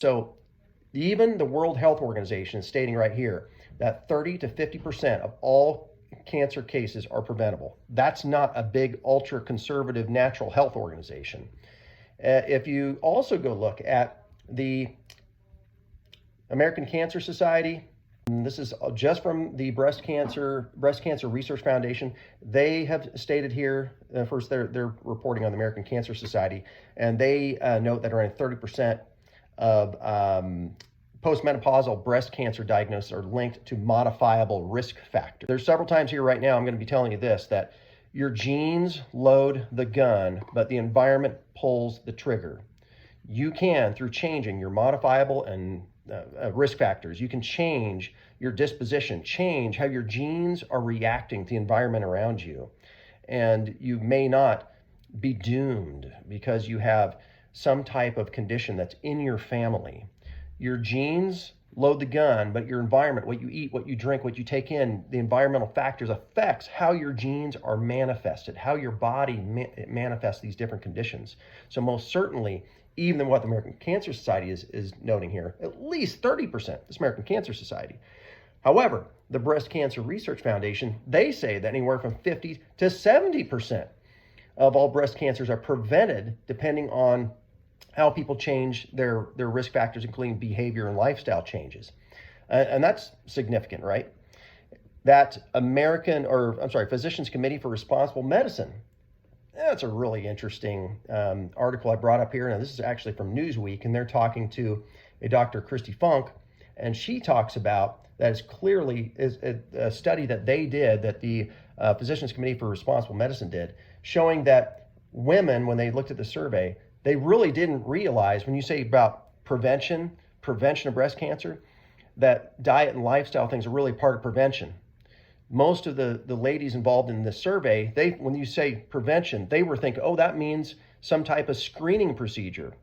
So even the World Health Organization is stating right here that 30 to 50% of all cancer cases are preventable. That's not a big ultra conservative natural health organization. If you also go look at the American Cancer Society, and this is just from the Breast Cancer Research Foundation. They have stated here, first they're reporting on the American Cancer Society, and they note that around 30% of postmenopausal breast cancer diagnoses are linked to modifiable risk factors. There's several times here right now I'm going to be telling you this, that your genes load the gun, but the environment pulls the trigger. You can, through changing your modifiable and risk factors, you can change your disposition, change how your genes are reacting to the environment around you. And you may not be doomed because you have some type of condition that's in your family. Your genes load the gun, but your environment, what you eat, what you drink, what you take in, the environmental factors affects how your genes are manifested, how your body manifests these different conditions. So most certainly, even what the American Cancer Society is noting here, at least 30%, this American Cancer Society. However, the Breast Cancer Research Foundation, they say that anywhere from 50 to 70% of all breast cancers are prevented depending on how people change their risk factors, including behavior and lifestyle changes. And that's significant, right? That Physicians Committee for Responsible Medicine, that's a really interesting article I brought up here. Now, this is actually from Newsweek, and they're talking to a Dr. Christy Funk, and she talks about that is clearly a study that they did, that the Physicians Committee for Responsible Medicine did, showing that women, when they looked at the survey, they really didn't realize, when you say about prevention of breast cancer, that diet and lifestyle things are really part of prevention. Most of the ladies involved in this survey, when you say prevention, they were thinking, oh, that means some type of screening procedure.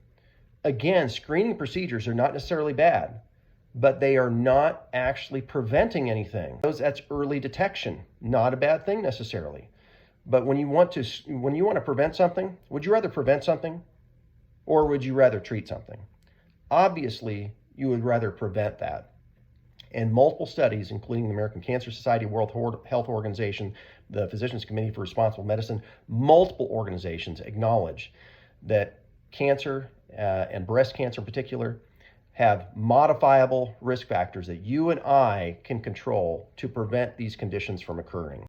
Again, screening procedures are not necessarily bad, but they are not actually preventing anything. That's early detection, not a bad thing necessarily. But when you want to prevent something, would you rather prevent something or would you rather treat something? Obviously, you would rather prevent that. And multiple studies, including the American Cancer Society, World Health Organization, the Physicians Committee for Responsible Medicine, multiple organizations acknowledge that cancer and breast cancer in particular have modifiable risk factors that you and I can control to prevent these conditions from occurring.